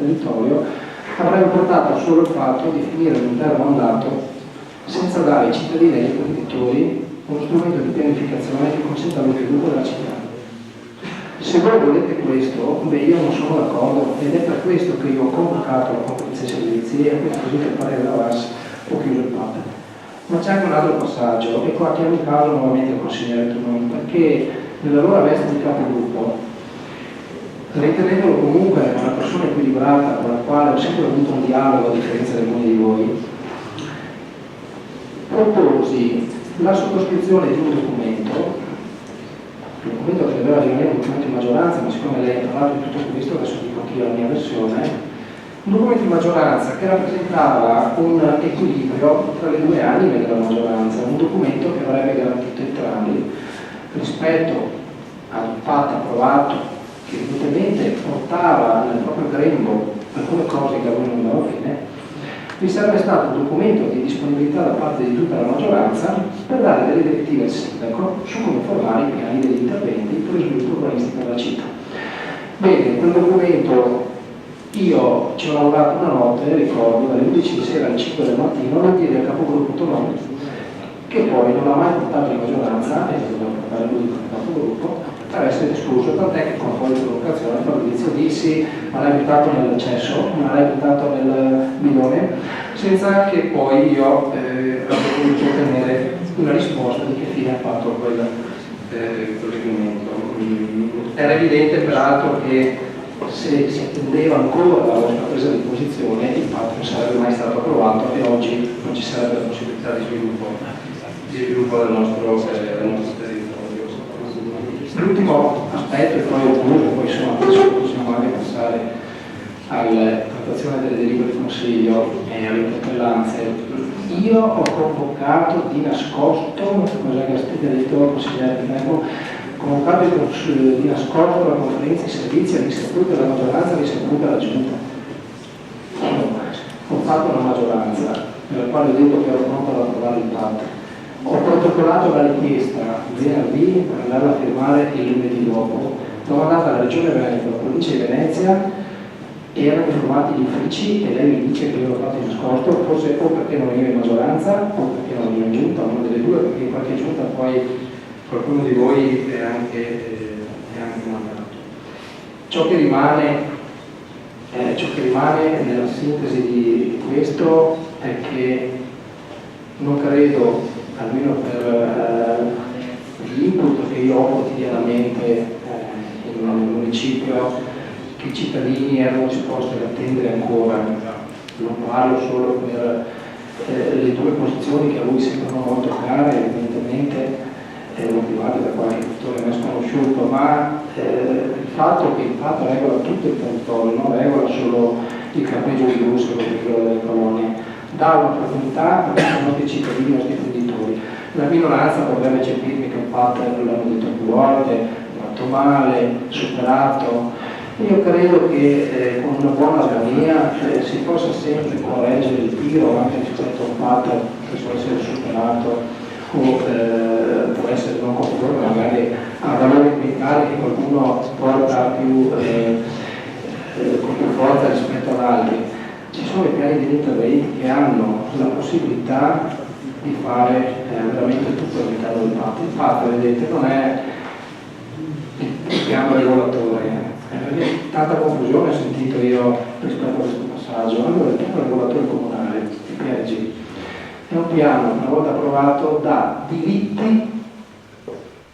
territorio, avrebbe portato solo il fatto di finire un intero mandato senza dare ai cittadini e agli imprenditori uno strumento di pianificazione che consenta lo sviluppo della città. Se voi volete questo, beh, io non sono d'accordo, ed è per questo che io ho convocato la conferenza dei servizi e così che il parere della VAS ho chiuso il patto. Ma c'è anche un altro passaggio, e qua chiamo in causa nuovamente il consigliere Tononi, perché nella loro veste di capogruppo, ritenendolo comunque una persona equilibrata con la quale ho sempre avuto un dialogo a differenza di alcuni di voi, proposi la sottoscrizione di un documento che doveva rimanere un documento di maggioranza, ma siccome lei ha parlato di tutto questo, adesso dico anch'io la mia versione, un documento di maggioranza che rappresentava un equilibrio tra le due anime della maggioranza, un documento che avrebbe garantito entrambi rispetto ad un patto approvato che evidentemente portava nel proprio grembo alcune cose che a voi non andavano bene. Vi sarebbe stato un documento di disponibilità da parte di tutta la maggioranza per dare delle direttive al sindaco su come formare i piani degli interventi per lo sviluppo urbanistico della città. Bene, quel documento io ci ho lavorato una notte, ricordo, dalle 11 di sera alle 5 del mattino, lo diede al capogruppo Tononi, che poi non ha mai portato in maggioranza, e doveva portare lui come capogruppo, per essere escluso, tant'è che con poi di provocazione Fabrizio dissi ma l'hai buttato nell'accesso, ma l'hai buttato nel bidone, senza che poi io abbia voluto ottenere una risposta di che fine ha fatto quel provvedimento. Era evidente peraltro che se si attendeva ancora la vostra presa di posizione il patto non sarebbe mai stato approvato e oggi non ci sarebbe la possibilità di sviluppo del nostro territorio. L'ultimo aspetto, e poi ho concluso, poi insomma possiamo anche passare alla trattazione delle delibere del Consiglio e alle interpellanze. Io ho convocato di nascosto, cosa che ha detto il consigliere Pineco, convocato di nascosto la conferenza di servizi all'insaputa della maggioranza, all'insaputa della giunta. Ho fatto una maggioranza nella quale ho detto che ero pronto ad approvare il patto. Ho protocollato la richiesta venerdì per andarla a firmare il lunedì dopo. L'ho mandata alla Regione Veneto, alla provincia di Venezia, erano informati gli uffici e lei mi dice che io l'ho fatto in nascosto, forse o perché non veniva in maggioranza o perché non veniva in giunta, una delle due, perché in qualche giunta poi qualcuno di voi è anche mandato. Ciò che rimane nella sintesi di questo è che non credo, almeno per l'input che io ho quotidianamente in un municipio, che i cittadini erano disposti ad attendere ancora. Non parlo solo per le due posizioni che a voi sembrano molto care, evidentemente motivate da qualche fattore non sconosciuto, ma il fatto che il patto regola tutto il territorio, non regola solo il campeggio di Bruxelles o il delle colonie, dà un'opportunità per i nostri cittadini, i nostri imprenditori. La minoranza potrebbe cepirmi che il patto, l'hanno detto più volte, fatto male, superato. Io credo che con una buona armonia si possa sempre correggere il tiro anche rispetto a un patto che può essere superato o può essere non conforme magari a valori militari che qualcuno porta più con più forza rispetto ad altri. Ci sono i piani di interventi che hanno la possibilità di fare veramente tutto all'interno del patto. Il patto, vedete, non è il piano regolatore. Tanta confusione ho sentito io rispetto a questo passaggio. Allora, il piano regolatore comunale, il PRG, è un piano, una volta approvato, dà diritti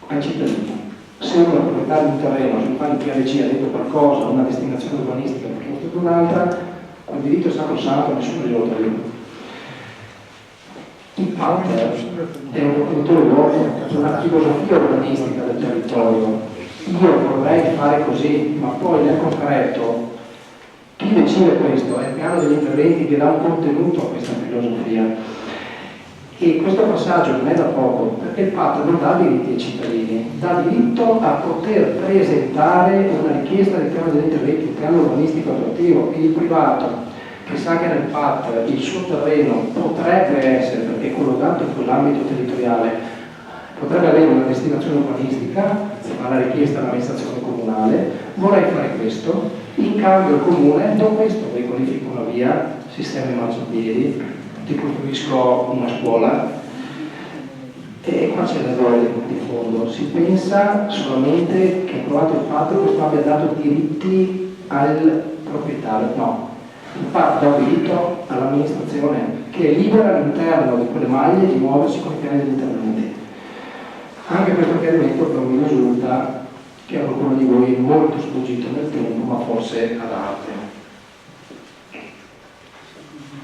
ai cittadini. Se una proprietà di un terreno sul quale il PRG ha detto qualcosa, una destinazione urbanistica piuttosto che un'altra, quel diritto è sacrosanto, nessuno glielo toglie. Il PAT è un proprietore uomo, una filosofia urbanistica del territorio. Io vorrei fare così, ma poi nel concreto chi decide questo è il piano degli interventi che dà un contenuto a questa filosofia. E questo passaggio non è da poco, perché il patto non dà diritti ai cittadini, dà diritto a poter presentare una richiesta di piano degli interventi, un piano urbanistico attrattivo. Il privato che sa che nel PAT il suo terreno potrebbe essere, perché è collocato in quell'ambito territoriale, potrebbe avere una destinazione urbanistica, alla richiesta dell'amministrazione comunale, vorrei fare questo, in cambio il comune, do questo, vi bonifico una via, sistema i marciapiedi, ti costruisco una scuola, e qua c'è l'errore di fondo, si pensa solamente che approvato il patto questo abbia dato diritti al proprietario, no, il patto dà diritto all'amministrazione che è libera all'interno di quelle maglie di muoversi con i piani degli interventi. Anche questo chiarimento però mi risulta che a qualcuno di voi è molto sfuggito nel tempo, ma forse ad arte.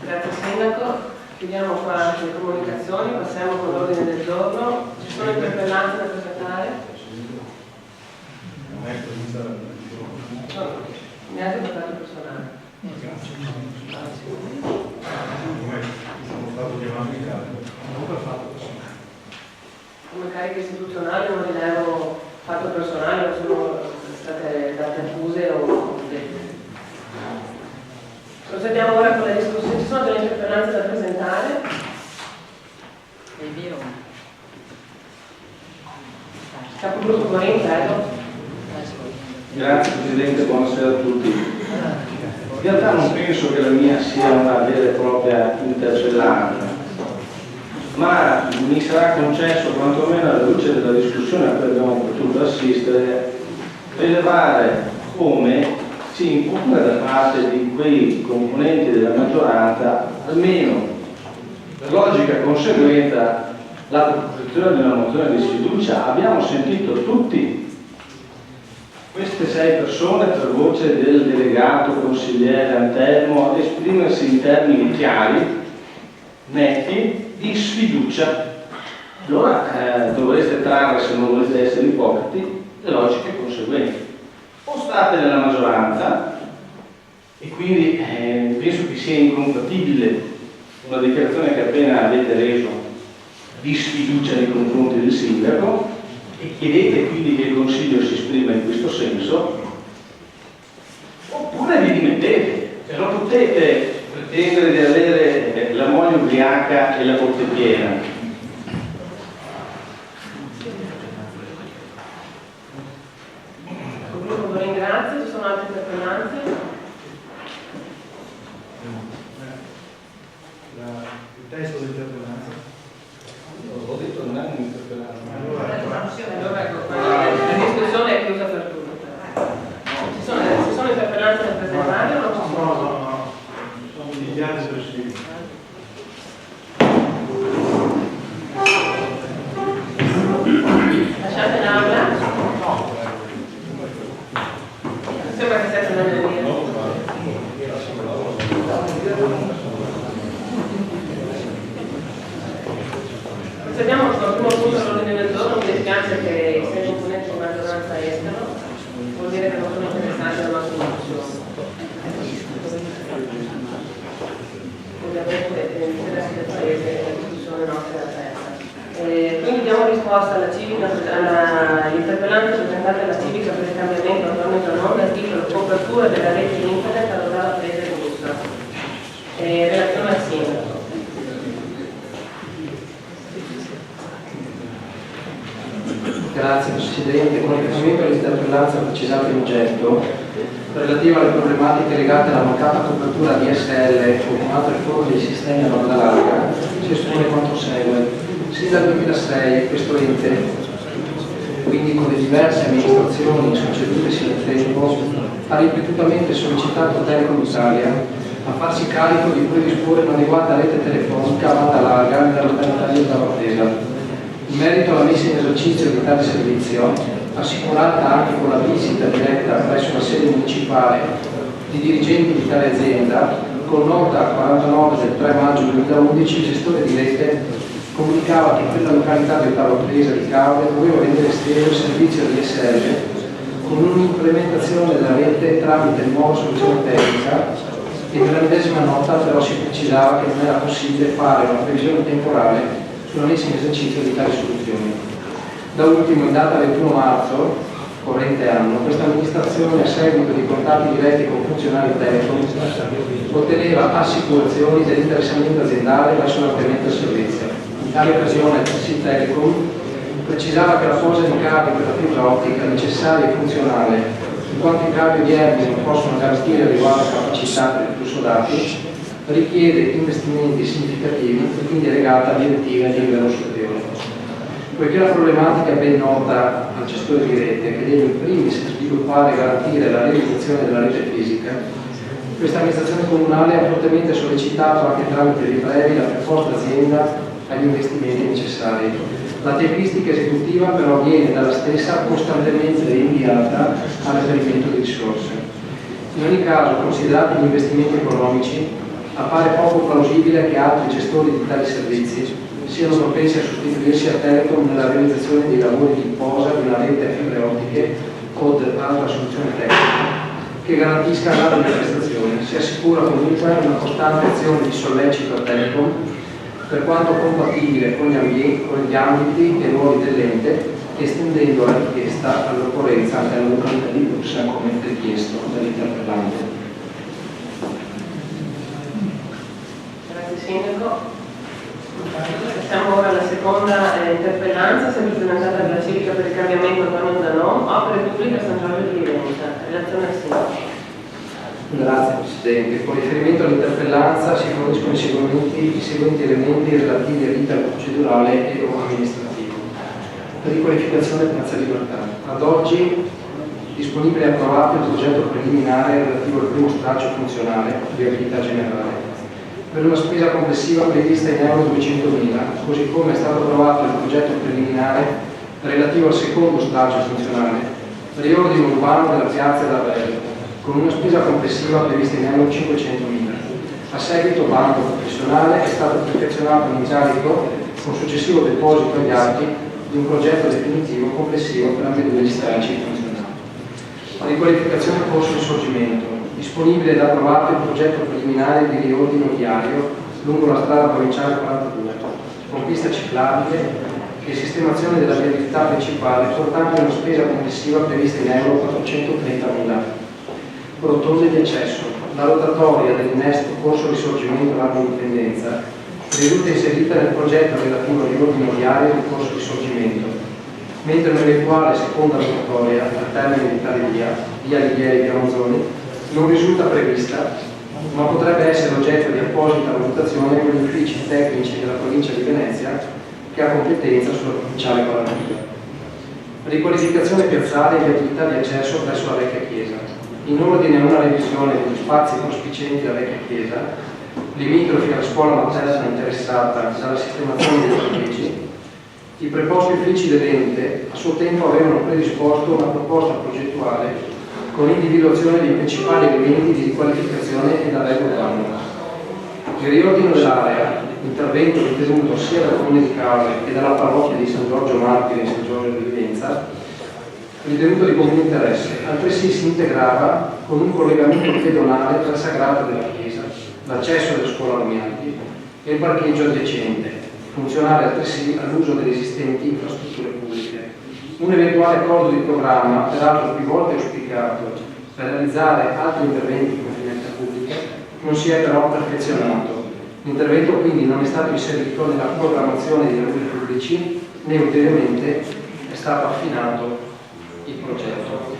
Grazie Sindaco. Chiudiamo qua le comunicazioni, passiamo con l'ordine del giorno. Ci sono interpellanze da presentare? No, neanche per dato personale. Sono stato chiamato in carica. Come cariche istituzionali non rilevo fatto personale, non sono state date accuse o dette. Procediamo ora con le discussioni. Ci sono delle interpellanze da presentare? È vero. Capogruppo Guarini, prego. Grazie Presidente, buonasera a tutti. In realtà non penso che la mia sia una vera e propria interpellanza, ma mi sarà concesso, quantomeno alla luce della discussione a cui abbiamo potuto assistere, rilevare come si imponga da parte di quei componenti della maggioranza, almeno per logica conseguenza, la proposizione di una mozione di sfiducia. Abbiamo sentito tutti queste 6 persone, per voce del delegato consigliere Antelmo, esprimersi in termini chiari, netti, di sfiducia. Allora dovreste trarre, se non volete essere ipocriti, le logiche conseguenze. O state nella maggioranza, e quindi penso che sia incompatibile una dichiarazione che appena avete reso di sfiducia nei confronti del sindaco, e chiedete quindi che il Consiglio si esprima in questo senso, oppure vi dimettete. Non potete pretendere di avere la moglie ubriaca e la botte piena. Ringrazio, ci sono altre interpellanze? Il testo dell'interpellanza. Ho detto non è un'interpellanza. Allora ecco, la discussione è chiusa per tutti. Ci sono interpellanze da presentare o non ci sono? No. Sono iniziati espressivi. Lasciate l'aula. Sembra che siate andando via. Procediamo al primo punto all'ordine del giorno. Mi dispiace che i 6 componenti di maggioranza escano, vuol dire che non sono interessati alla nostra discussione. Ovviamente l'interesse del Paese è la discussione nostra è aperta. Quindi diamo risposta all'interpellanza presentata alla Civica per il cambiamento attualmente non del titolo copertura della rete di internet adottata Paese di Russa. Relazione al sindaco. Grazie Presidente, con riferimento all'interpellanza precisata in oggetto, relativa alle problematiche legate alla mancata copertura DSL o con altre forme di sistemi a banda larga, si espone quanto segue. Sin dal 2006 questo ente, quindi con le diverse amministrazioni succedutesi nel tempo, ha ripetutamente sollecitato Telecom Italia a farsi carico di predisporre un'adeguata rete telefonica a banda larga nella località di Ottavatesa. In merito alla messa in esercizio di tale servizio, assicurata anche con la visita diretta presso la sede municipale di dirigenti di tale azienda, con nota 49 del 3 maggio 2011 il gestore di rete comunicava che quella località di Ottavatesa di Cave doveva vedere esteso il servizio DSL con un'implementazione della rete tramite nuova soluzione tecnica, e nella medesima nota però si precisava che non era possibile fare una previsione temporale sulla messa in esercizio di tali soluzioni. Da ultimo, in data 21 marzo, corrente anno, questa amministrazione, a seguito di contatti diretti con funzionari Telecom, otteneva assicurazioni dell'interessamento aziendale verso l'ampliamento del servizio. In tale occasione, il Telecom precisava che la posa di cavi per la fibra ottica è necessaria e funzionale, in quanto i cavi odierni non possono garantire adeguata capacità per il flusso dati, richiede investimenti significativi e quindi è legata a direttive di livello superiore. Poiché la problematica è ben nota al gestore di rete, che deve in primis sviluppare e garantire la realizzazione della rete fisica, questa amministrazione comunale ha fortemente sollecitato anche tramite dei brevi la preposta azienda agli investimenti necessari. La tempistica esecutiva però viene dalla stessa costantemente rinviata al reperimento di risorse. In ogni caso, considerati gli investimenti economici, appare poco plausibile che altri gestori di tali servizi siano propensi a sostituirsi a Telecom nella realizzazione dei lavori di posa di una rete a fibre ottiche o di altra soluzione tecnica che garantisca la prestazione. Si assicura comunque una costante azione di sollecito a Telecom per quanto compatibile con gli ambiti e ruoli dell'ente, estendendo la richiesta all'occorrenza anche alla località di Bursa come richiesto dall'interpellante. Grazie Sindaco. Passiamo ora alla seconda interpellanza, sempre presentata dalla Civica per il Cambiamento Antonio Zanon, opere pubbliche a San Giorgio di Iventa. Relazione al Sindaco. Grazie Presidente. Con riferimento all'interpellanza si forniscono i seguenti elementi relativi all'iter procedurale e o amministrativo. Riqualificazione Piazza Libertà. Ad oggi disponibile e approvato il progetto preliminare relativo al primo stralcio funzionale, viabilità generale, per una spesa complessiva prevista in euro 200.000, così come è stato approvato il progetto preliminare relativo al secondo stralcio funzionale, riordino urbano della piazza d'Avello, con una spesa complessiva prevista in euro 500.000. A seguito bando professionale è stato perfezionato un incarico con successivo deposito agli atti di un progetto definitivo complessivo per ambedue gli stralci funzionali. La riqualificazione corso Risorgimento. Disponibile ed approvato il progetto preliminare di riordino viario lungo la strada provinciale 42, con pista ciclabile e sistemazione della viabilità principale, portando una spesa complessiva prevista in euro 430.000. Rotonde di accesso. La rotatoria dell'innesto corso Risorgimento Largo Indipendenza risulta inserita nel progetto relativo al riordino viario del corso Risorgimento, mentre un'eventuale seconda rotatoria al termine di tale via Lighieri via Manzoni, non risulta prevista, ma potrebbe essere oggetto di apposita valutazione con gli uffici tecnici della provincia di Venezia che ha competenza sulla provinciale 42. Riqualificazione piazzale e viabilità di accesso presso la vecchia chiesa. In ordine a una revisione degli spazi cospicenti alla vecchia chiesa, limitrofi alla scuola materna interessata dalla sistemazione degli uffici, i preposti uffici dell'ente a suo tempo avevano predisposto una proposta progettuale con individuazione dei principali elementi di riqualificazione e arredo urbano. Il riordino dell'area, intervento ritenuto sia dal Comune di Caore che dalla parrocchia di San Giorgio Martire e San Giorgio di Vivenza, ritenuto di comune interesse, altresì si integrava con un collegamento pedonale tra il sagrato della chiesa, l'accesso alla scuola Armiati e il parcheggio adiacente, funzionale altresì all'uso delle esistenti infrastrutture pubbliche. Un eventuale accordo di programma, peraltro più volte auspicato per realizzare altri interventi con finanza pubblica, non si è però perfezionato. L'intervento quindi non è stato inserito nella programmazione dei lavori pubblici né ulteriormente è stato affinato il progetto.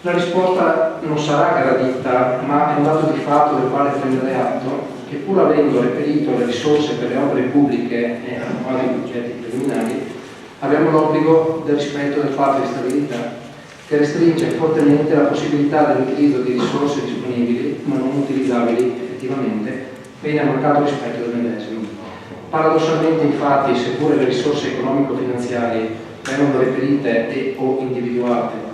La risposta non sarà gradita, ma è un dato di fatto del quale prendere atto che pur avendo reperito le risorse per le opere pubbliche e annuali progetti preliminari, abbiamo l'obbligo del rispetto del patto di stabilità che restringe fortemente la possibilità dell'utilizzo di risorse disponibili ma non utilizzabili effettivamente, pena mancato rispetto del medesimo. Paradossalmente infatti, seppure le risorse economico-finanziarie vengono reperite e o individuate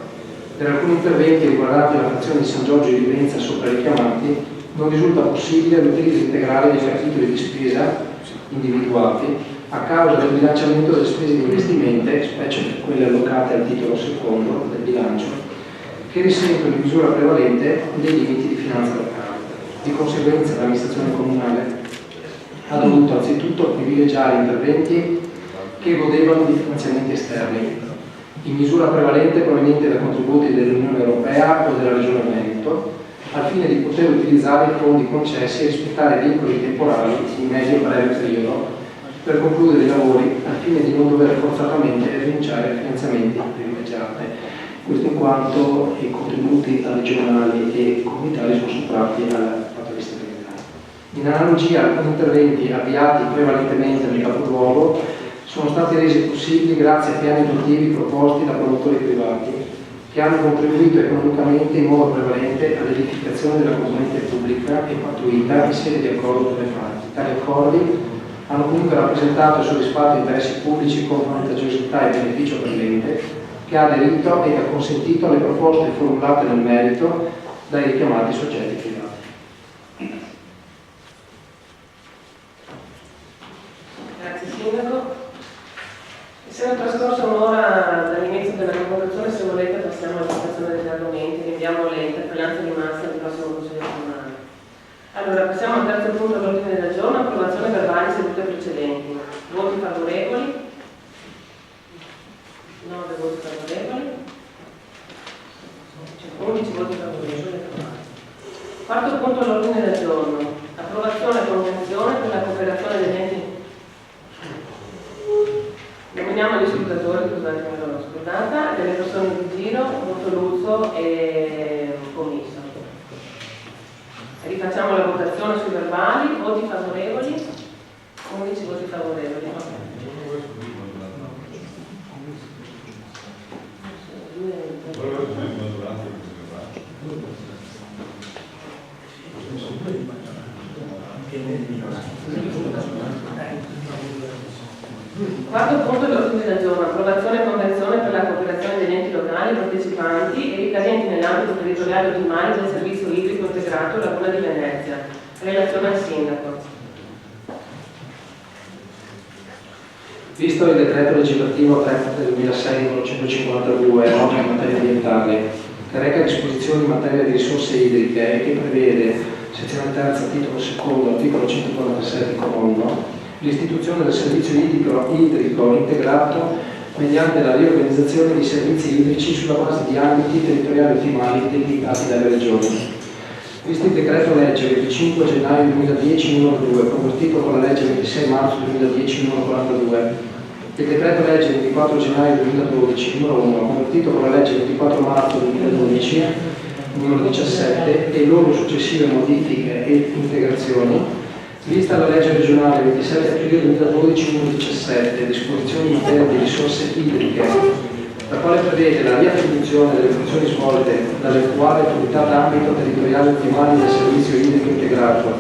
per alcuni interventi riguardanti la frazione di San Giorgio di Vivenza sopra richiamati, non risulta possibile l'utilizzo integrale dei capitoli di spesa individuati a causa del bilanciamento delle spese di investimento, specie per quelle allocate al titolo secondo del bilancio, che risentono in misura prevalente dei limiti di finanza locale. Di conseguenza l'amministrazione comunale ha dovuto anzitutto privilegiare interventi che godevano di finanziamenti esterni, in misura prevalente provenienti da contributi dell'Unione Europea o della Regione Veneto, al fine di poter utilizzare i fondi concessi e rispettare vincoli temporali in medio e breve periodo per concludere i lavori al fine di non dover forzatamente rinunciare ai finanziamenti privilegiati. Questo in quanto i contributi regionali e comunitari sono sottratti alla lista preliminare. In analogia, alcuni interventi avviati prevalentemente nel capoluogo sono stati resi possibili grazie a piani attuativi proposti da promotori privati che hanno contribuito economicamente in modo prevalente all'edificazione della componente pubblica e pattuita in sede di accordo tra le parti. Tali accordi hanno comunque rappresentato e soddisfatto interessi pubblici con vantaggiosità e beneficio per l'ente, che ha aderito e ha consentito alle proposte formulate nel merito dai richiamati soggetti privati. Grazie Sindaco. Essendo trascorsa un'ora dall'inizio della convocazione, se volete passiamo alla discussione degli argomenti, rinviamo le interpellanze rimaste al prossimo Consiglio comunale. Allora, passiamo al terzo punto all'ordine del giorno, approvazione verbali sedute precedenti. Voti favorevoli? 9 voti favorevoli. 11 voti favorevoli. Quarto punto all'ordine del giorno, approvazione e convenzione per la cooperazione degli enti. Nominiamo gli scrutatori, scusate me l'ho scordata, delle persone di giro, Bortoluzzo e Commisso. Rifacciamo la votazione sui verbali, voti favorevoli, 11 voti favorevoli. Quarto punto dell'ordine del giorno, approvazione e convenzione per la cooperazione degli enti locali partecipanti e ricadenti nell'ambito territoriale ottimale del servizio idrico integrato Laguna di Venezia. Relazione al Sindaco. Visto il decreto legislativo 30 del 2006 numero 152, norme in materia ambientale, che reca disposizioni in materia di risorse idriche e che prevede, sezione terza, titolo secondo, articolo 147,1, l'istituzione del servizio idrico integrato mediante la riorganizzazione di servizi idrici sulla base di ambiti territoriali ottimali delimitati dalle regioni. Visto il decreto legge 25 gennaio 2010 numero 2, convertito con la legge 26 marzo 2010 numero 42, il decreto legge 24 gennaio 2012 numero 1, convertito con la legge 24 marzo 2012 numero 17 e loro successive modifiche e integrazioni, vista la legge regionale 27 aprile 2012 numero 17, disposizioni in materia di risorse idriche, la quale prevede la riattribuzione delle funzioni svolte dall'attuale autorità d'ambito territoriale ottimale del servizio idrico integrato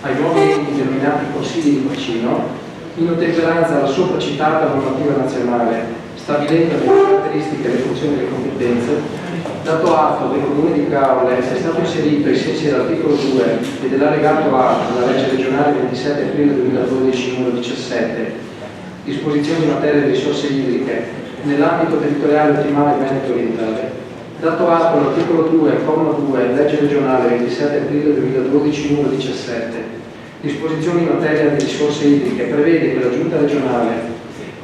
ai nuovi enti denominati consigli di bacino, in ottemperanza alla sopracitata normativa nazionale, stabilendo le caratteristiche, le funzioni e le competenze, dato atto che il Comune di Caorle è stato inserito ai sensi dell'articolo 2 e dell'allegato A della legge regionale 27 aprile 2012 numero 17, disposizioni in materia di risorse idriche nell'ambito territoriale ottimale Veneto orientale, dato atto all'articolo 2, comma 2, legge regionale 27 aprile 2012 numero 17, disposizioni in materia di risorse idriche, prevede che la Giunta regionale,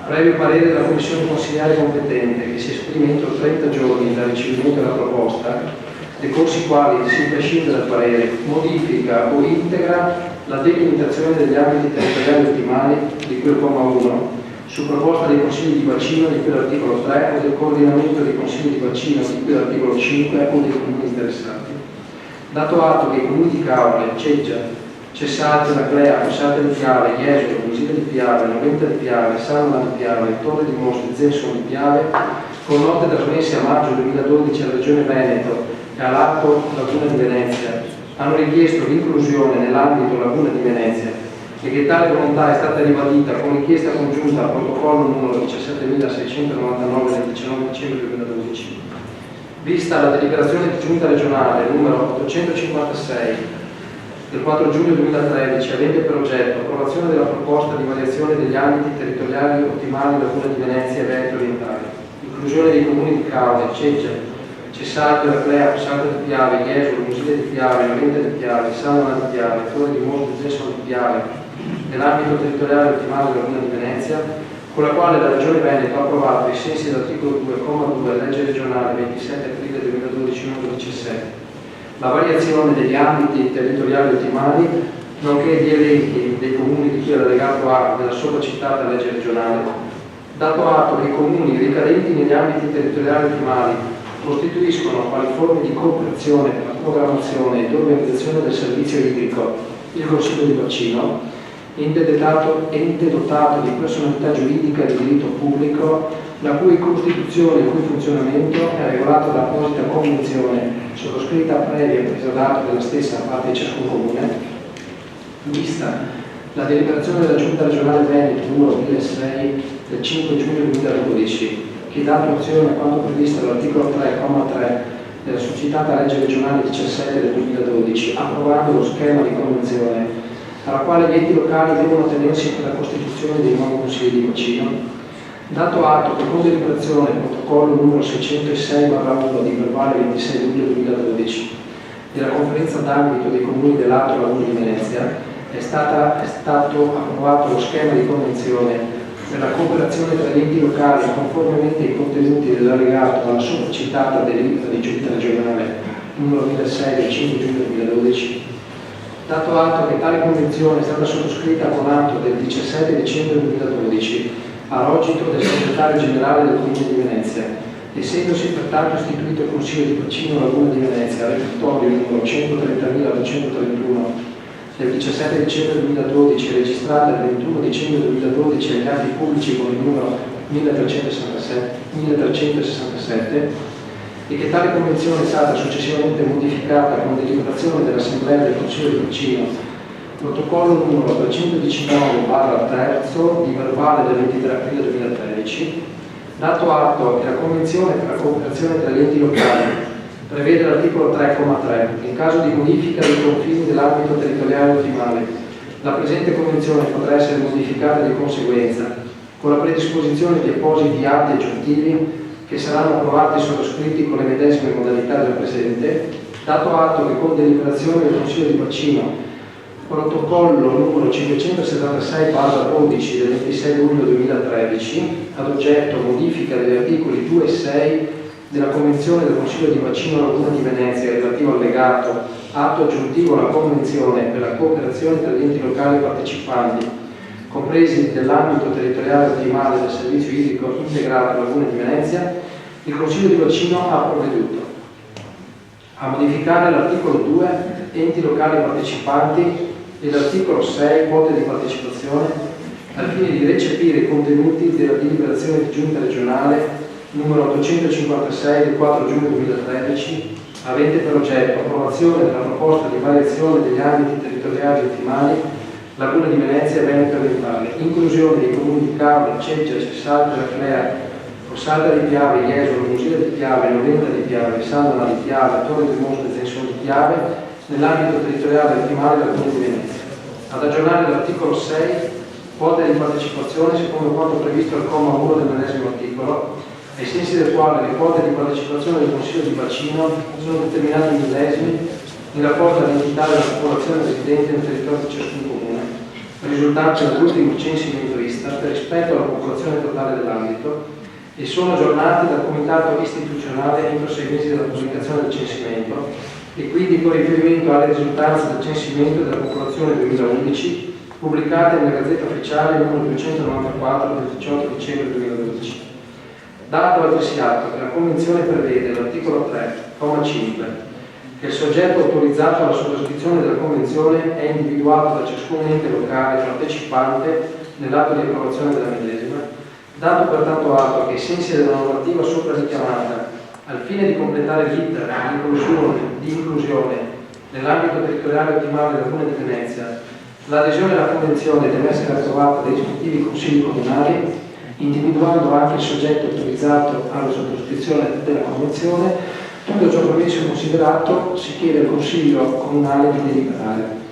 previo parere della Commissione consiliare competente, che si esprime entro 30 giorni dal ricevimento della proposta, decorsi i quali si prescinde dal parere, modifica o integra la delimitazione degli ambiti territoriali ottimali di cui al comma 1, su proposta dei consigli di bacino di cui all'articolo 3 o del coordinamento dei consigli di bacino di cui all'articolo 5 o dei comuni interessati. Dato atto che i comuni di Caorle, Ceggia, Cessate, Naclea, Fossate di Piave, Jesolo, Musile di Piave, Noventa di Piave, Salma di Piave, Torre di Mostre, Zensolo di Piave, con note trasmesse a maggio 2012 alla Regione Veneto e all'atto Laguna di Venezia, hanno richiesto l'inclusione nell'ambito Laguna di Venezia e che tale volontà è stata ribadita con richiesta congiunta al protocollo numero 17699 del 19 dicembre 2012. Vista la deliberazione di giunta regionale numero 856 del 4 giugno 2013, avente per oggetto approvazione della proposta di variazione degli ambiti territoriali ottimali Laguna di Venezia e Veneto orientale, inclusione dei comuni di Caorle, Ceggia, Cessate, Naclea, Fossate di Piave, Jesolo, Musile di Piave, Noventa di Piave, Salma di Piave, Torre di Mostre, Zensolo di Piave, nell'ambito territoriale ottimale della Laguna di Venezia, con la quale la Regione Veneto ha approvato, ai sensi dell'articolo 2,2 legge regionale 27 aprile 2012 numero 17, la variazione degli ambiti territoriali ottimali nonché di elenchi dei comuni di cui è allegato A della sopracitata legge regionale, dato atto che i comuni ricadenti negli ambiti territoriali ottimali costituiscono quali forme di cooperazione per la programmazione ed organizzazione del servizio idrico il Consiglio di Bacino, ente dotato di personalità giuridica di diritto pubblico, la cui costituzione e il cui funzionamento è regolato da apposita convenzione sottoscritta previa presa d'atto della stessa da parte di ciascun comune, vista la deliberazione della Giunta regionale Veneto numero 1006 del 5 giugno 2012, che dà attuazione a quanto previsto dall'articolo 3,3 della succitata legge regionale 17 del 2012, approvando lo schema di convenzione alla quale gli enti locali devono tenersi per la costituzione dei nuovi consigli di bacino, dato atto che con deliberazione protocollo numero 606/1 di verbale 26 luglio 2012 della conferenza d'ambito dei comuni dell'Alto Laguna di Venezia è stato approvato lo schema di convenzione per la cooperazione tra gli enti locali conformemente ai contenuti dell'allegato alla sopracitata delibera di Giunta regionale numero 1006 del 5 giugno 2012, dato atto che tale convenzione è stata sottoscritta con atto del 17 dicembre 2012 a rogito del segretario generale del Comune di Venezia, essendosi pertanto istituito il Consiglio di Bacino Laguna di Venezia, repertorio numero 130.831 del 17 dicembre 2012, registrata il 21 dicembre 2012 agli atti pubblici con il numero 1367, e che tale convenzione è stata successivamente modificata con deliberazione dell'Assemblea del Consiglio di Bacino, protocollo numero 319/3 di verbale del 23 aprile 2013, dato atto che la Convenzione per la cooperazione tra gli enti locali prevede l'articolo 3,3, in caso di modifica dei confini dell'ambito territoriale ottimale, la presente Convenzione potrà essere modificata di conseguenza, con la predisposizione di appositi atti aggiuntivi che saranno approvati e sottoscritti con le medesime modalità della presente, dato atto che con deliberazione del Consiglio di Bacino protocollo numero 576/12 del 26 luglio 2013, ad oggetto modifica degli articoli 2 e 6 della Convenzione del Consiglio di Bacino Laguna di Venezia relativo allegato atto aggiuntivo alla Convenzione per la cooperazione tra gli enti locali partecipanti, compresi nell'ambito territoriale ottimale del servizio idrico integrato Laguna di Venezia, il Consiglio di Bacino ha provveduto a modificare l'articolo 2 enti locali partecipanti e l'articolo 6 quote di partecipazione al fine di recepire i contenuti della deliberazione di Giunta regionale numero 856 del 4 giugno 2013, avente per oggetto approvazione della proposta di variazione degli ambiti territoriali ottimali Laguna di Venezia e Veneto orientale, inclusione dei comuni di Cavia, Ceggia, Cessalta, Raclea, Fossalta di Piave, Jesolo, Musile di Piave, Noventa di Piave, Sandana di Piave, Torre del Monte e Zensone di Piave nell'ambito territoriale ottimale della Comune di Venezia. Ad aggiornare l'articolo 6, quote di partecipazione secondo quanto previsto al comma 1 del medesimo articolo, ai sensi del quale le quote di partecipazione del Consiglio di Bacino sono determinate millesimi in rapporto all'entità della popolazione residente nel territorio di ciascun comune, risultanti dall'ultimo censimento Istat rispetto alla popolazione totale dell'ambito, e sono aggiornati dal Comitato istituzionale entro 6 mesi dalla pubblicazione del censimento, e quindi con riferimento alle risultanze del censimento della popolazione 2011 pubblicate nella Gazzetta Ufficiale numero 294 del 18 dicembre 2012. Dato altresì atto che la Convenzione prevede all'articolo 3,5 che il soggetto autorizzato alla sottoscrizione della Convenzione è individuato da ciascun ente locale partecipante nell'atto di approvazione della medesima, dato pertanto atto che ai sensi della normativa sopra richiamata, al fine di completare l'iter di inclusione nell'ambito territoriale ottimale della Comune di Venezia, l'adesione alla Convenzione deve essere approvata dai rispettivi consigli comunali, individuando anche il soggetto autorizzato alla sottoscrizione della Convenzione. Tutto ciò premesso e considerato, si chiede al Consiglio Comunale di deliberare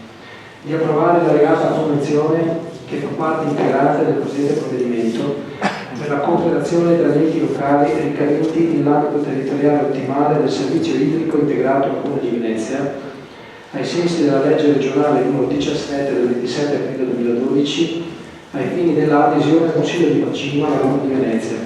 di approvare l'allegata Convenzione che fa parte integrante del presente provvedimento per la cooperazione tra gli enti locali ricadenti nell'ambito territoriale ottimale del servizio idrico integrato al Comune di Venezia, ai sensi della legge regionale numero 17 del 27 aprile 2012, ai fini della adesione al Consiglio di Bacino alla Laguna di Venezia,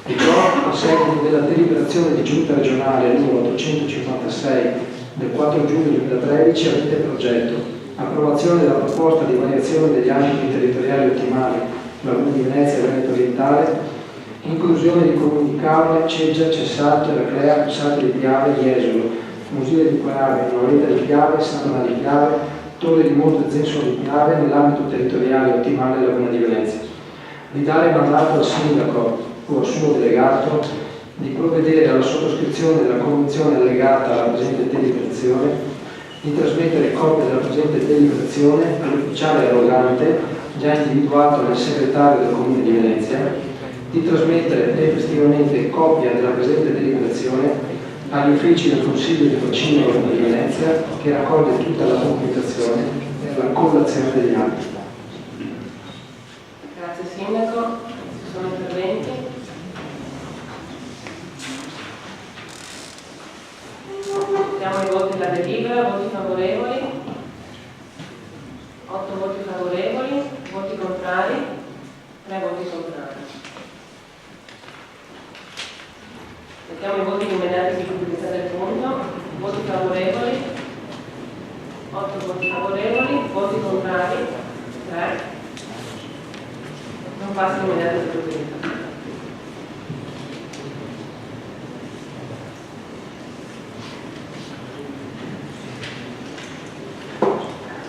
e ciò a seguito della deliberazione di Giunta regionale numero 856 del 4 giugno 2013 avente progetto, approvazione della proposta di variazione degli ambiti territoriali ottimali Laguna di Venezia e Veneto Orientale, inclusione di comuni di Carle, Ceggia, Cessato, Eraclea, Possate di Piave, Jesolo, Musile di Piave, Loretta di Piave, Sant'Anna di Piave, Torre di Monte Zensolo di Piave nell'ambito territoriale ottimale Laguna di Venezia. Di dare mandato al sindaco o al suo delegato di provvedere alla sottoscrizione della convenzione allegata alla presente deliberazione, di trasmettere copia della presente deliberazione all'ufficiale erogante già individuato nel segretario del Comune di Venezia, di trasmettere tempestivamente copia della presente deliberazione agli uffici del Consiglio di Bacino di Venezia, che raccoglie tutta la documentazione per la collazione degli atti. Grazie Sindaco. Ci sono interventi? Mettiamo ai voti la delibera, voti favorevoli, 8 voti favorevoli, voti contrari, 3 voti contrari. Mettiamo i voti immediati di pubblicità del punto, voti favorevoli, 8 voti favorevoli, voti contrari, 3. Non passa immediato di pubblicità.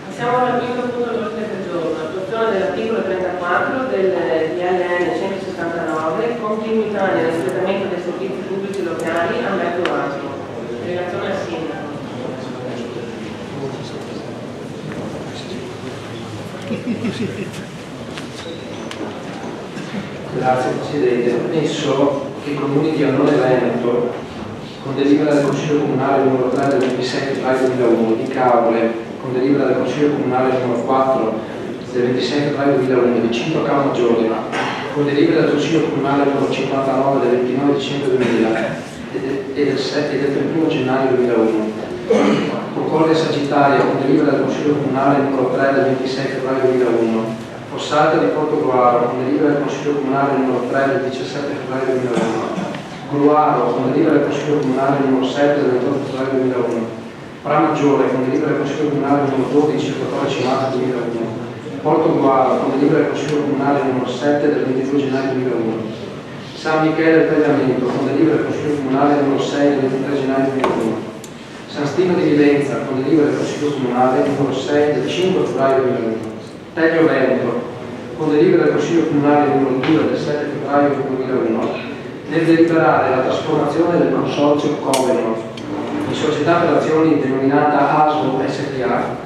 Passiamo al quinto punto dell'ordine del giorno, attuazione dell'articolo 34 del DLN 169, continuità nell'espletamento dei servizi pubblici locali a mezzo vasto. Relazione al sindaco. Grazie Presidente. Penso che i comuni di Annone Veneto, con delibera del Consiglio Comunale numero 3 del 26 febbraio 2001, di Caule, con delibera del Consiglio Comunale numero 4 del 26 febbraio 2001, di Cinto Camaggiore, con delibera del Consiglio Comunale numero 59 del 29 dicembre 2000 e del 31 gennaio 2001, Concordia Sagittaria, con delibera del Consiglio Comunale numero 3 del 26 febbraio 2001, Fossata di Portogruaro, con delibera del Consiglio Comunale numero 3 del 17 febbraio 2001, Gruaro, con delibera del Consiglio Comunale numero 7 del 28 febbraio 2001, Pramaggiore, con delibera del Consiglio Comunale numero 12 del 14 marzo 2001, Portogruaro, con delibera del Consiglio Comunale numero 7 del 22 gennaio 2001, San Michele del Tagliamento, con delibera del Consiglio Comunale numero 6 del 23 gennaio 2001, San Stino di Vivenza, con delibera del Consiglio Comunale numero 6 del 5 febbraio 2001, Teglio Veneto, con delibera del Consiglio Comunale numero 2 del 7 febbraio 2001, nel deliberare la trasformazione del Consorzio Covenor in società per azioni denominata ASO SPA,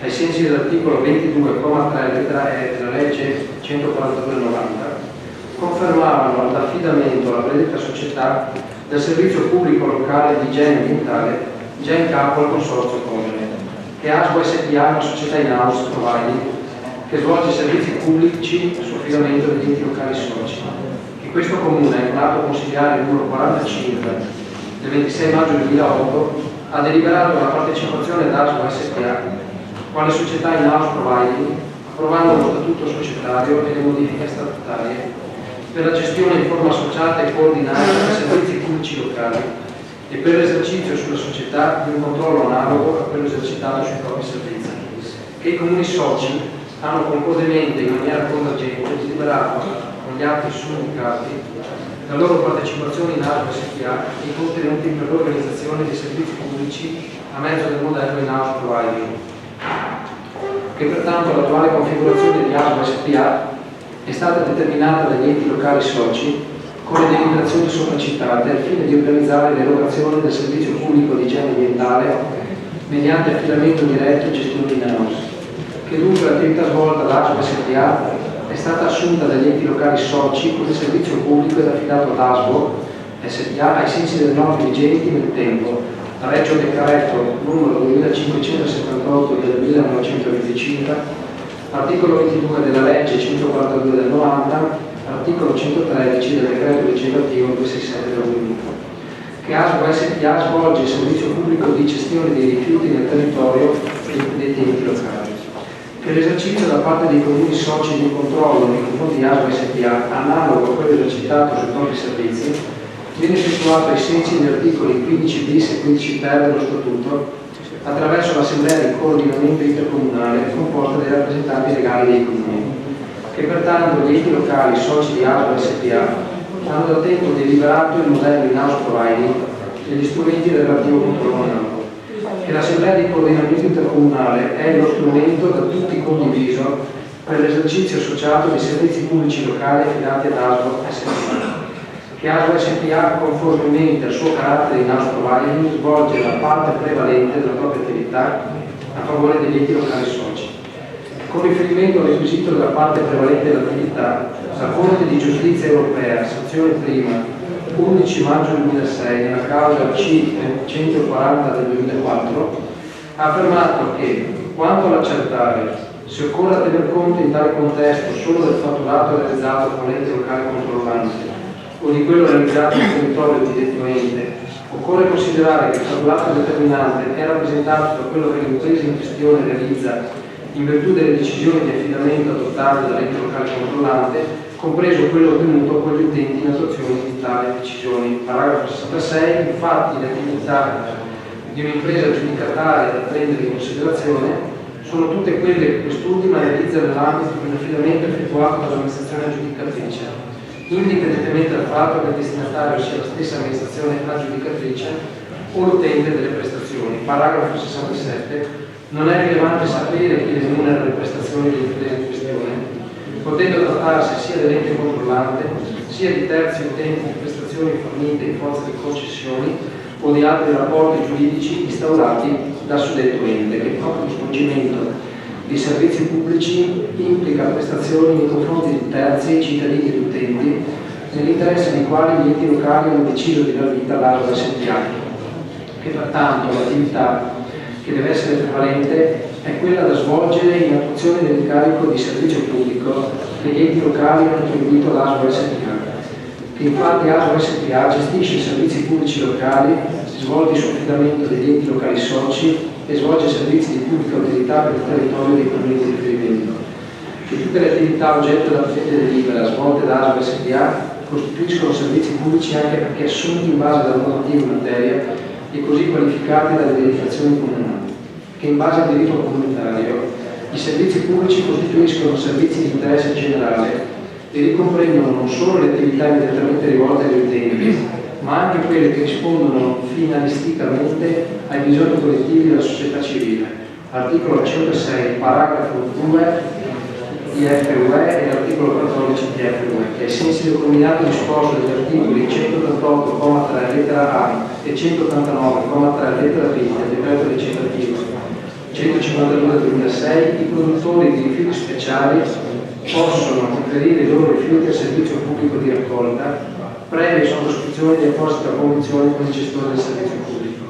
ai sensi dell'articolo 22,3 lettera E della legge 142 del 90, confermavano l'affidamento alla predetta società del servizio pubblico locale di igiene ambientale già in capo al Consorzio Covenor, che ASO SPA è una società in house providing che svolge servizi pubblici su affidamento degli enti locali soci, che questo Comune, in un atto consiliare numero 45 del 26 maggio 2008, ha deliberato la partecipazione ad ASO SPA quale società in house providing, approvando lo statuto societario e le modifiche statutarie per la gestione in forma associata e coordinata dei servizi pubblici locali e per l'esercizio sulla società di un controllo analogo a quello esercitato sui propri servizi, che i comuni soci hanno concordemente in maniera convergente deliberato con gli atti sindicati la loro partecipazione in ASO SPA e i contenuti per l'organizzazione dei servizi pubblici a mezzo del modello in house providing, che pertanto l'attuale configurazione di ASO SPA è stata determinata dagli enti locali soci con le deliberazioni sopracitate al fine di organizzare l'erogazione del servizio pubblico di igiene ambientale mediante affidamento diretto e gestione in house, che dunque l'attività svolta dall'ASO SPA è stata assunta dagli enti locali soci con il servizio pubblico ed affidato ad ASO SPA ai sensi delle norme vigenti nel tempo, Regio Decreto numero 2578 del 1925, articolo 22 della legge 142 del 90, articolo 113 del decreto legislativo 267 del 2000, che ASO SPA svolge il servizio pubblico di gestione dei rifiuti nel territorio degli enti locali, che l'esercizio da parte dei comuni soci di controllo nei confronti di ASO SPA, analogo a quello esercitato sui propri servizi, viene effettuato ai sensi degli articoli 15 bis e 15 ter dello Statuto attraverso l'assemblea di coordinamento intercomunale composta dai rappresentanti legali dei comuni, che pertanto gli enti locali soci di ASL SPA hanno da tempo deliberato il modello in-house providing e gli strumenti del relativo controllo analogo, che l'assemblea di coordinamento intercomunale è lo strumento da tutti condiviso per l'esercizio associato dei servizi pubblici locali affidati ad ASL SPA, che ASL SPA, conformemente al suo carattere in-house providing, svolge la parte prevalente della propria attività a favore degli enti locali soci. Con riferimento al requisito della parte prevalente dell'attività, la Corte di Giustizia Europea, sezione prima, 11 maggio 2006, nella causa C140 del 2004, ha affermato che, quanto all'accertare se occorre tener conto in tale contesto solo del fatturato realizzato con l'ente locale controllante o di quello realizzato nel territorio di detto ente, occorre considerare che il fatturato determinante è rappresentato da quello che l'impresa in questione realizza in virtù delle decisioni di affidamento adottate dall'ente locale controllante, compreso quello ottenuto con gli utenti in attuazione di tali decisioni. Paragrafo 66. Infatti le attività di un'impresa aggiudicataria da prendere in considerazione sono tutte quelle che quest'ultima realizza nell'ambito di un affidamento effettuato dall'amministrazione aggiudicatrice, indipendentemente dal fatto che il destinatario sia la stessa amministrazione aggiudicatrice o l'utente delle prestazioni. Paragrafo 67. Non è rilevante sapere chi remunera le prestazioni dell'impresa in questione, potendo trattarsi sia dell'ente controllante, sia di terzi utenti di prestazioni fornite in forza di concessioni o di altri rapporti giuridici instaurati dal suddetto ente, che proprio lo svolgimento di servizi pubblici implica prestazioni nei confronti di terzi, cittadini ed utenti, nell'interesse dei quali gli enti locali hanno deciso di dar vita all'ASL SPA, che pertanto l'attività che deve essere prevalente è quella da svolgere in attuazione dell'incarico di servizio pubblico che gli enti locali hanno attribuito all'ASL SPA, che infatti ASL SPA gestisce i servizi pubblici locali svolti su affidamento degli enti locali soci e svolge servizi di pubblica utilità per il territorio dei comuni di riferimento. Che tutte le attività oggetto della presente delibera svolte da ASL SPA costituiscono servizi pubblici anche perché assunti in base alla normativa in materia e così qualificati dalle deliberazioni comunali, che in base al diritto comunitario i servizi pubblici costituiscono servizi di interesse generale e ricomprendono non solo le attività immediatamente rivolte agli utenti, ma anche quelle che rispondono finalisticamente ai bisogni collettivi della società civile. Articolo 106, paragrafo 2 di FUE e l'articolo 14 di FUE, che ai sensi del combinato disposto degli articoli 188,3 lettera A e 189,3 lettera B del decreto legislativo 152 del 2006, i produttori di rifiuti speciali possono conferire i loro rifiuti al servizio pubblico di raccolta previa sottoscrizione di apposita convenzione con il gestore del servizio pubblico.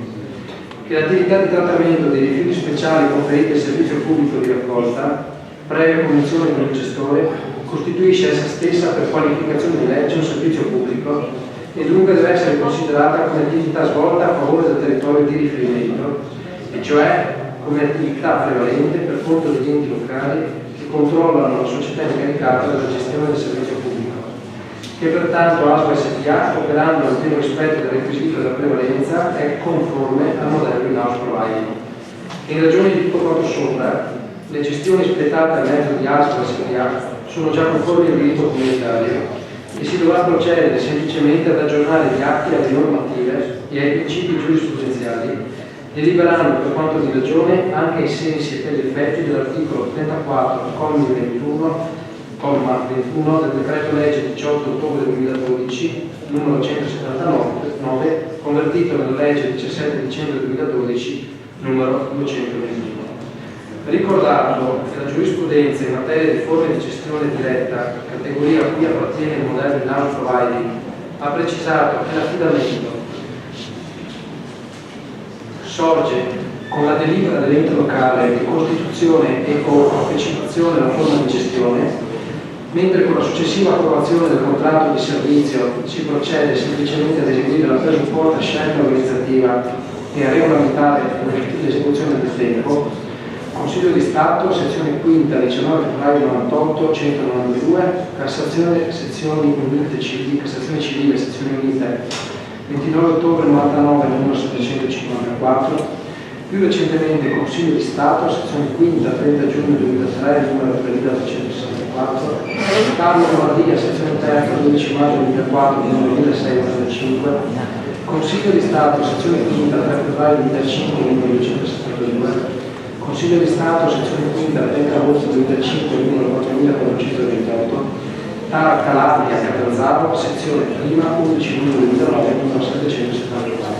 Che l'attività di trattamento dei rifiuti speciali conferiti al servizio pubblico di raccolta previa convenzione con il gestore, costituisce essa stessa per qualificazione di legge un servizio pubblico e dunque deve essere considerata come attività svolta a favore del territorio di riferimento, e cioè come attività prevalente per conto degli enti locali che controllano la società incaricata della gestione del servizio pubblico, che pertanto ASL SPA, operando nel pieno rispetto del requisito della prevalenza, è conforme al modello in-house providing. In ragione di tutto quanto sopra, le gestioni spettate a mezzo di ASL SPA sono già conformi al diritto comunitario e si dovrà procedere semplicemente ad aggiornare gli atti alle normative e ai principi giurisprudenziali, deliberando per quanto di ragione anche ai sensi e per gli effetti dell'articolo 34, comma 21 del decreto legge 18 ottobre 2012, numero 179, convertito nella legge 17 dicembre 2012, numero 221. Ricordato che la giurisprudenza in materia di forme di gestione diretta, categoria a cui appartiene il modello in-house providing, ha precisato che l'affidamento sorge con la delibera dell'ente locale di costituzione e o partecipazione alla forma di gestione, mentre con la successiva approvazione del contratto di servizio si procede semplicemente ad eseguire la presupposta scelta organizzativa e a regolamentare l'esecuzione del tempo. Consiglio di Stato, sezione quinta, 19 febbraio 98, 192, Cassazione, sezioni unite civili, Cassazione civile, sezioni unite, 29 ottobre 99, numero 754, Più recentemente il Consiglio di Stato, sezione quinta, 30 giugno 2003, numero 3864, Carlo Lombardia, sezione terza, 12 maggio 2004, numero 1695, Consiglio di Stato, sezione quinta, 3 febbraio 2005, numero 272, Consiglio di Stato, sezione quinta, 30 agosto 2005, numero 4428, Tara Calabria, Catanzaro, sezione prima, 11 luglio 2009, numero 774.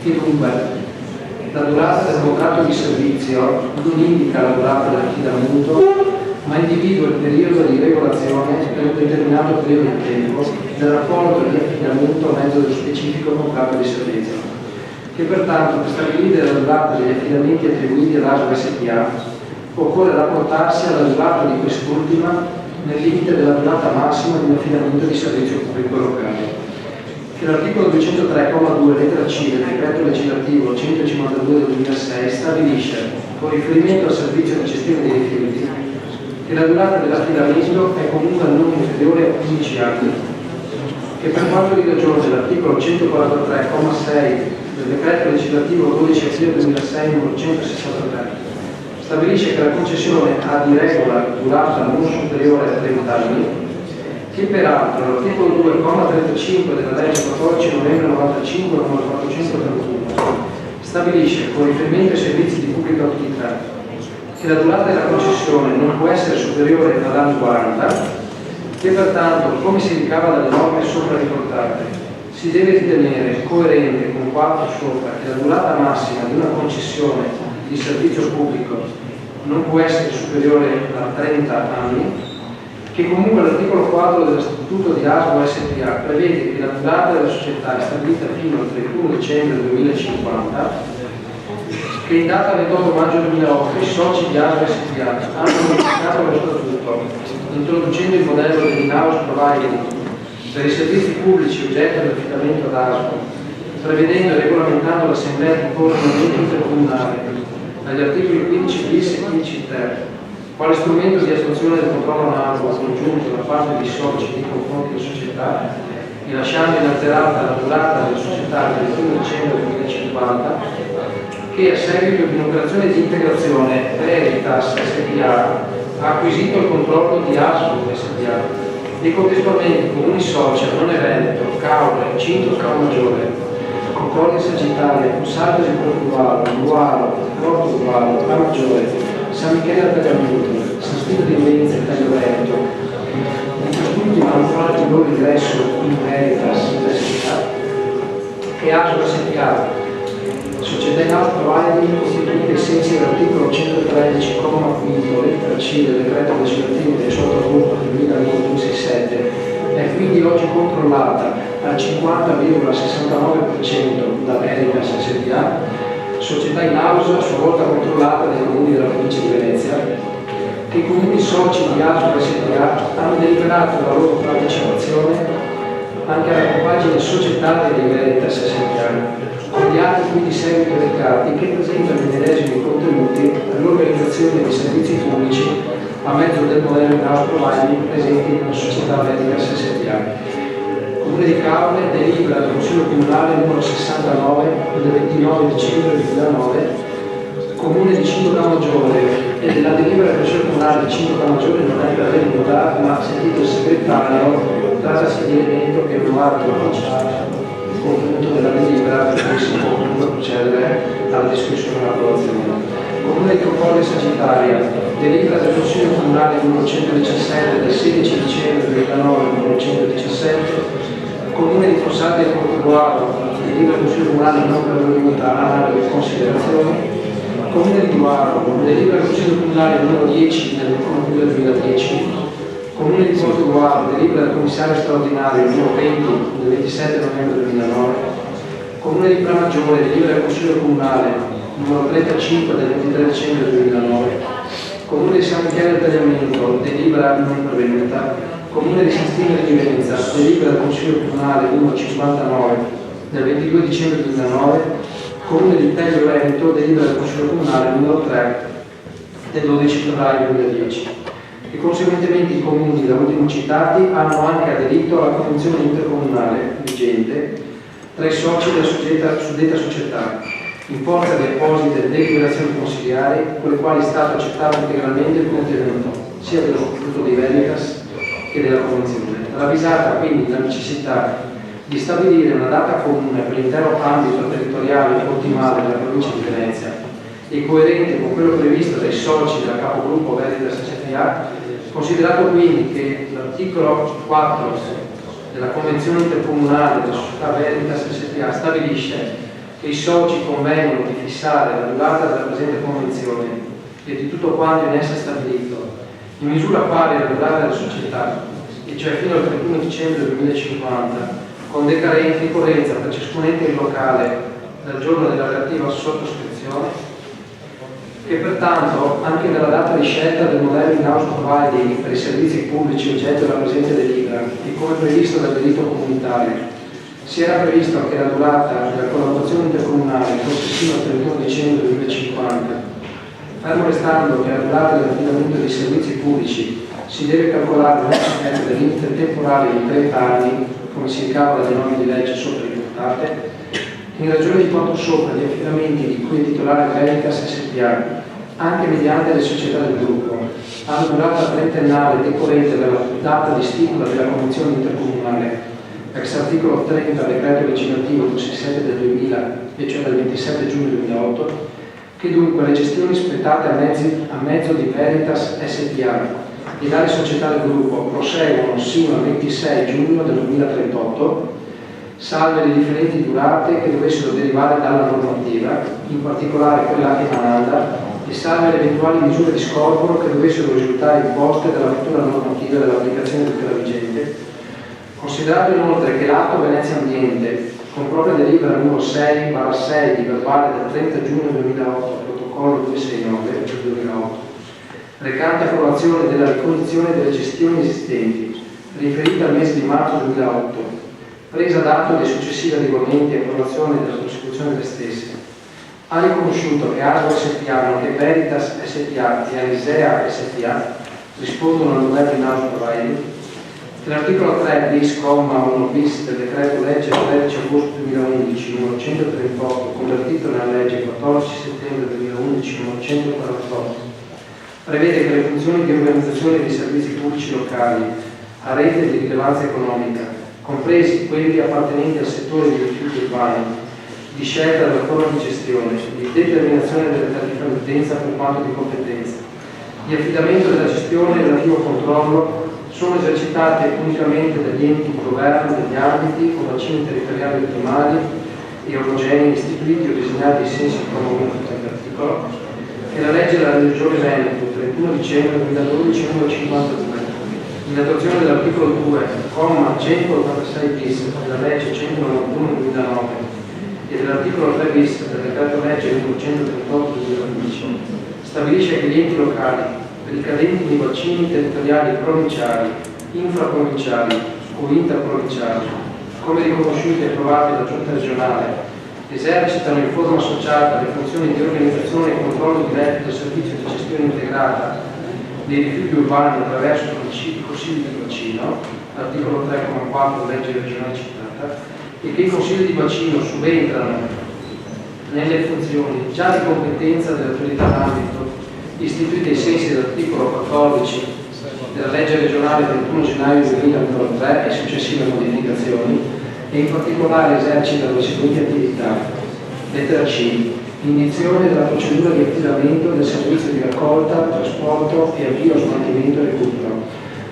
E dunque, la durata del contratto di servizio non indica la durata dell'affidamento, ma individua il periodo di regolazione per un determinato periodo di tempo del rapporto di affidamento a mezzo dello specifico contratto di servizio, che pertanto per stabilire la durata degli affidamenti attribuiti all'ASL SpA occorre rapportarsi alla durata di quest'ultima nel limite della durata massima di un affidamento di servizio pubblico locale. Che l'articolo 203,2 lettera C del decreto legislativo 152 del 2006 stabilisce, con riferimento al servizio di gestione dei rifiuti, che la durata dell'affidamento è comunque non inferiore a 15 anni, che per quanto di ragione l'articolo 143,6 del decreto legislativo 12 aprile 2006 numero 163 stabilisce che la concessione ha di regola durata non superiore a 30 anni, che peraltro l'articolo 2,35 della legge 14 novembre 95 numero 431 stabilisce, con riferimento ai servizi di pubblica utilità, che la durata della concessione non può essere superiore all'anno 40, che pertanto, come si ricava dalle norme sopra riportate, si deve ritenere coerente con quanto sopra che la durata massima di una concessione di servizio pubblico non può essere superiore a 30 anni, che comunque l'articolo 4 dello Statuto di ASL SpA prevede che la durata della società è stabilita fino al 31 dicembre 2050, che in data 28 maggio 2008 i soci di ASL SpA hanno modificato lo Statuto, introducendo il modello dell'in-house providing per i servizi pubblici oggetto dell'affidamento ad ASL, prevedendo e regolamentando l'assemblea di coordinamento intercomunale agli articoli 15 bis e 15 ter, quale strumento di attuazione del controllo analogo congiunto da parte dei soci nei confronti della società, rilasciando inalterata la durata della società del 1 dicembre 2050, che a seguito di un'operazione di integrazione Veritas SpA ha acquisito il controllo di ASL SpA e contestualmente i comuni soci a Non Veneto, Caule, Cinto Caomaggiore, Concordia Sagittaria, Salto di Portugallo, Luaro, Porto Ugualo, Maggiore, San Michele al Tagliamento, San Stino di Venezia e Taglio Veneto. In quest'ultimo hanno fatto il loro ingresso in Veritas SpA e ASL SpA, società in house providing costituite ai sensi dell'articolo 113, comma 5, lettera C del decreto legislativo 18 agosto 2001-267, è quindi oggi controllata al 50,69% da Veritas SpA, società in house a sua volta controllata dai comuni della provincia di Venezia, che i comuni soci di ASL SpA hanno deliberato la loro partecipazione anche alla compagine societaria dei Veritas SpA, con gli atti qui di seguito recati che presentano i medesimi contenuti all'organizzazione dei servizi pubblici a mezzo del modello in-house providing presenti nella società Veritas SpA. Comune di Caule delibera del Consiglio Comunale numero 69 del 29 dicembre 2009, Comune di Cinto Camaggiore, e della delibera del Consiglio Comunale di Cinto Camaggiore non è pervenuta, ma sentito il segretario, trattasi di elemento che è un atto ufficiale il contenuto della delibera per cui si può comunque procedere alla discussione e all'approvazione. Comune di Concordia Sagittaria, delibera del Consiglio Comunale numero 117 del 16 dicembre 2009 numero 117, Comune di Fossati del Portugallo, delibera del Consiglio Comunale non pervenuta analoghe considerazioni. Comune di Duaro, delibera del Consiglio Comunale numero 10 del 21 luglio 2010. Comune di Portugallo, delibera del Commissario straordinario numero 20 del 27 novembre 2009. Comune di Pramaggiore, delibera del Consiglio Comunale numero 35 del 23 dicembre 2009. Comune di San Michele del Tagliamento, delibera non pervenuta. Comune di San Stino di Venezia, delibera del Consiglio Comunale numero 59 del 22 dicembre 2009. Comune di Taglio Veneto, delibera del Consiglio Comunale numero 3 del 12 febbraio 2010. E conseguentemente i comuni da ultimo citati hanno anche aderito alla convenzione intercomunale vigente tra i soci della suddetta società, in forza di apposite deliberazioni consigliari, con le quali è stato accettato integralmente il contenuto sia dello Statuto di Veritas che della Convenzione, ravvisata quindi la necessità di stabilire una data comune per l'intero ambito territoriale ottimale della provincia di Venezia e coerente con quello previsto dai soci del capogruppo Veritas SpA, considerato quindi che l'articolo 4 della Convenzione intercomunale della società Veritas SpA stabilisce che i soci convengono di fissare la durata della presente convenzione e di tutto quanto in essa stabilito, in misura pari alla durata della società, e cioè fino al 31 dicembre 2050, con decorrenza per ciascun ente locale dal giorno della relativa sottoscrizione, che pertanto anche nella data di scelta del modello in-house providing per i servizi pubblici oggetto della presente delibera e come previsto dal diritto comunitario, si era previsto che la durata della collaborazione intercomunale fosse fino al 31 dicembre 2050, fermo restando che la durata dell'affidamento dei servizi pubblici si deve calcolare nell'ambito del limite temporale di 30 anni, come si ricava dalle norme di legge sopra riportate. In ragione di quanto sopra, gli affidamenti di cui è titolare Veritas SpA, anche mediante le società del gruppo, hanno durata trentennale decorrente dalla data di stipula della Convenzione intercomunale, ex articolo 30 del decreto legislativo 267 del 2000, e cioè del 27 giugno 2008, che dunque le gestioni spettate a mezzo di Veritas SpA e dalle società del gruppo proseguono sino al 26 giugno del 2038, salve le differenti durate che dovessero derivare dalla normativa, in particolare quella emanata, e salve le eventuali misure di scorporo che dovessero risultare imposte dalla futura normativa dell'applicazione di quella vigente. Considerato inoltre che l'atto Venezia Ambiente, con propria delibera numero 6/6 di verbale del 30 giugno 2008, protocollo 269 del 2008, recante approvazione della ricognizione delle gestioni esistenti, riferita al mese di marzo 2008, presa d'atto dei successivi adeguamenti e approvazione della prosecuzione delle stesse, ha riconosciuto che Argo SpA, nonché Veritas SpA e Arisea SpA rispondono al modello in-house providing, che l'articolo 3 bis, comma 1 bis del decreto legge 13 agosto 2011 numero 138, convertito nella legge 14 settembre 2011 numero 148, prevede che le funzioni di organizzazione dei servizi pubblici locali a rete di rilevanza economica, compresi quelli appartenenti al settore dei rifiuti urbani, di scelta della forma di gestione, di determinazione delle tariffe d'utenza per quanto di competenza, di affidamento della gestione e relativo controllo sono esercitate unicamente dagli enti di governo degli ambiti o bacini territoriali ottimali e omogenei istituiti o designati ai sensi del comma 1 dell'articolo, che la legge della Regione Veneto 31 dicembre 2012 numero 52, in attuazione dell'articolo 2, comma 186 bis della legge 191 2009 e dell'articolo 3 bis del decreto legge numero 138 2015, stabilisce che gli enti locali ricadenti nei bacini territoriali provinciali, infraprovinciali o interprovinciali, come riconosciuti e approvati dalla Giunta regionale, esercitano in forma associata le funzioni di organizzazione e controllo diretto del servizio di gestione integrata dei rifiuti urbani attraverso i consigli di bacino, articolo 3,4 legge regionale citata, e che i consigli di bacino subentrano nelle funzioni già di competenza dell'autorità d'ambito istituite ai sensi dell'articolo 14 della legge regionale 21 gennaio 2003 e successive modificazioni, e in particolare esercitano le seguenti attività. Lettera C. Indizione della procedura di affidamento del servizio di raccolta, trasporto e avvio a smaltimento e recupero,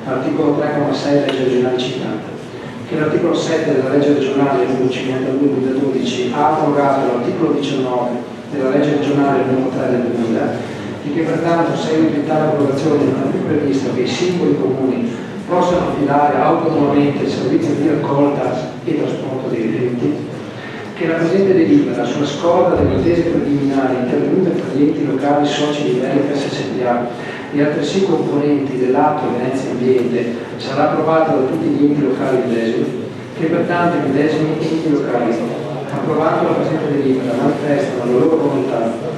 articolo 3,6 legge regionale citata, che l'articolo 7 della legge regionale numero 52/2012 ha abrogato l'articolo 19 della legge regionale numero 3 del 2000, e che pertanto a seguito di tale abrogazione non è più previsto che i singoli comuni possano affidare autonomamente il servizio di raccolta e trasporto dei rifiuti, che la presente delibera sulla scorta delle intese preliminari intervenute tra gli enti locali soci di Veritas SpA e altresì componenti dell'atto Venezia Ambiente sarà approvata da tutti gli enti locali medesimi, che pertanto i medesimi enti locali, approvando la presente delibera, manifestano la loro volontà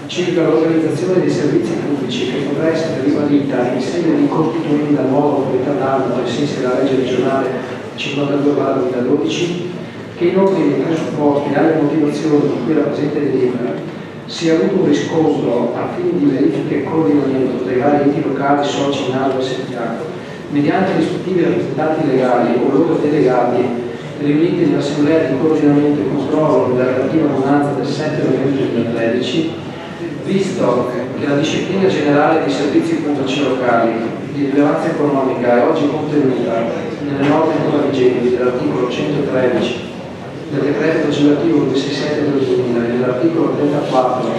circa l'organizzazione dei servizi pubblici che potrà essere ribadita in sede di costituenda nuova autorità d'ambito ai sensi della legge regionale 52/2012, che in ordine ai presupposti e alle motivazioni di cui la presente delibera sia avuto un riscontro a fini di verifica e coordinamento tra i vari enti locali, soci, NALO e SPA, mediante rispettivi rappresentanti legali o loro delegati riuniti nell'assemblea di coordinamento e controllo della relativa ordinanza del 7 novembre 2013, visto che la disciplina generale dei servizi pubblici locali di rilevanza economica è oggi contenuta nelle norme ancora vigenti dell'articolo 113 del decreto legislativo 267 del 2000 e dell'articolo 34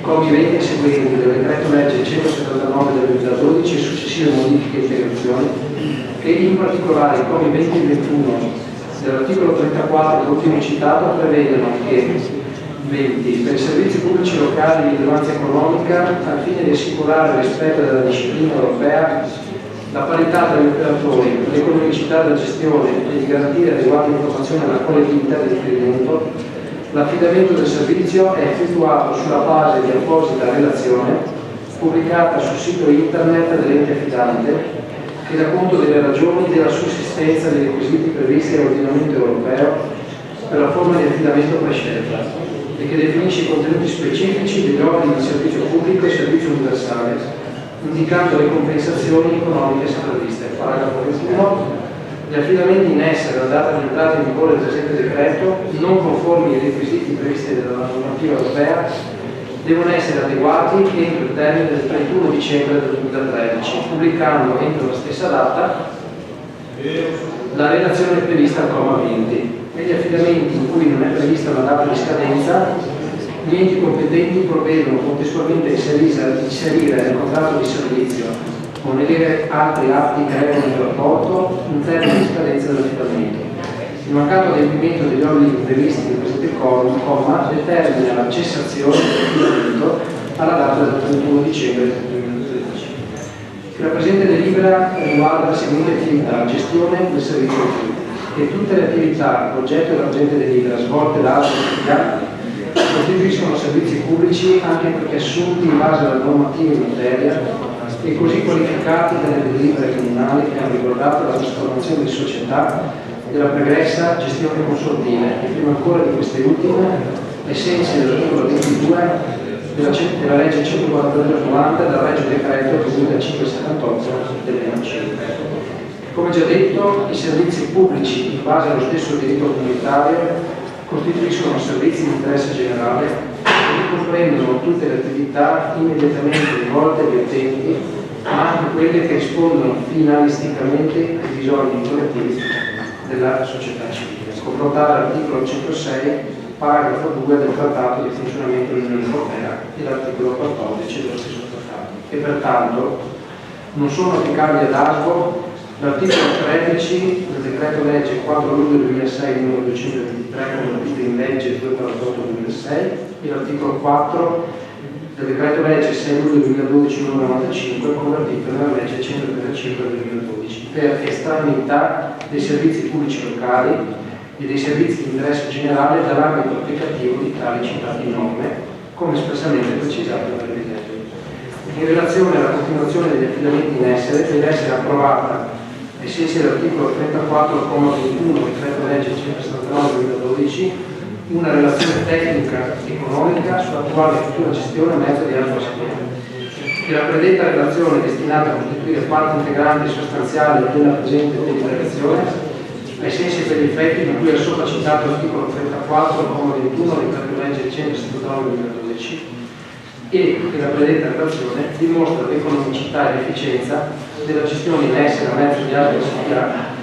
commi 20 e seguenti del decreto legge 179 del 2012 e successive modifiche e integrazioni, e in particolare i commi 20 e 21 dell'articolo 34 dell'ultimo citato prevedono che 20. Per i servizi pubblici locali di rilevanza economica, al fine di assicurare il rispetto della disciplina europea, la parità tra gli operatori, l'economicità della gestione e di garantire adeguate informazioni alla collettività di riferimento, l'affidamento del servizio è effettuato sulla base di apposita relazione pubblicata sul sito internet dell'ente affidante, che dà conto delle ragioni della sussistenza dei requisiti previsti dall'ordinamento europeo per la forma di affidamento prescelta e che definisce i contenuti specifici degli obblighi di servizio pubblico e servizio universale, indicando le compensazioni economiche previste. Paragrafo 21. Gli affidamenti in essere alla data di entrata in vigore del presente decreto, non conformi ai requisiti previsti dalla normativa europea, devono essere adeguati entro il termine del 31 dicembre del 2013, pubblicando entro la stessa data la relazione prevista al comma 20. Negli affidamenti in cui non è prevista una data di scadenza, gli enti competenti provvedono contestualmente a inserire nel contratto di servizio o negli altri atti che regolano il rapporto un termine di scadenza dell'affidamento. Il mancato adempimento degli obblighi previsti nel presente comma determina la cessazione dell'affidamento alla data del 31 dicembre 2013. La presente delibera riguarda la seguente attività: gestione del servizio pubblico, e tutte le attività oggetto della presente delibera svolte da altre entità costituiscono servizi pubblici anche perché assunti in base alla normativa in materia e così qualificati dalle delibere comunali che hanno riguardato la trasformazione di società della pregressa gestione consortile e prima ancora di queste ultime, ai sensi dell'articolo 22 della legge 142/90 del Regio Decreto 2578 del 2005. Come già detto, i servizi pubblici in base allo stesso diritto comunitario costituiscono servizi di interesse generale e comprendono tutte le attività immediatamente rivolte agli utenti, ma anche quelle che rispondono finalisticamente ai bisogni collettivi della società civile. Confrontare l'articolo 106, paragrafo 2 del Trattato di funzionamento dell'Unione Europea e l'articolo 14 dello stesso Trattato, e pertanto non sono applicabili ad ASVO l'articolo 13 del decreto legge 4 luglio 2006 numero 223 convertito in legge 248/2006 e l'articolo 4 del decreto legge 6 luglio 2012 numero 95 convertito nella legge 135 del 2012 per estraneità dei servizi pubblici locali e dei servizi di interesse generale dall'ambito applicativo di tali citate norme, come espressamente precisato dal Presidente. In relazione alla continuazione degli affidamenti in essere, deve essere approvata ai sensi dell'articolo 34,21 del decreto legge 179/2012 una relazione tecnica economica sull'attuale e futura gestione a mezzo di altro settore. Che la predetta relazione è destinata a costituire parte integrante e sostanziale della presente deliberazione ai sensi per gli effetti di cui al sopra citato articolo 34,21 del decreto legge 179/2012 e che la predetta relazione dimostra l'economicità e l'efficienza della gestione in essere a mezzo di altre società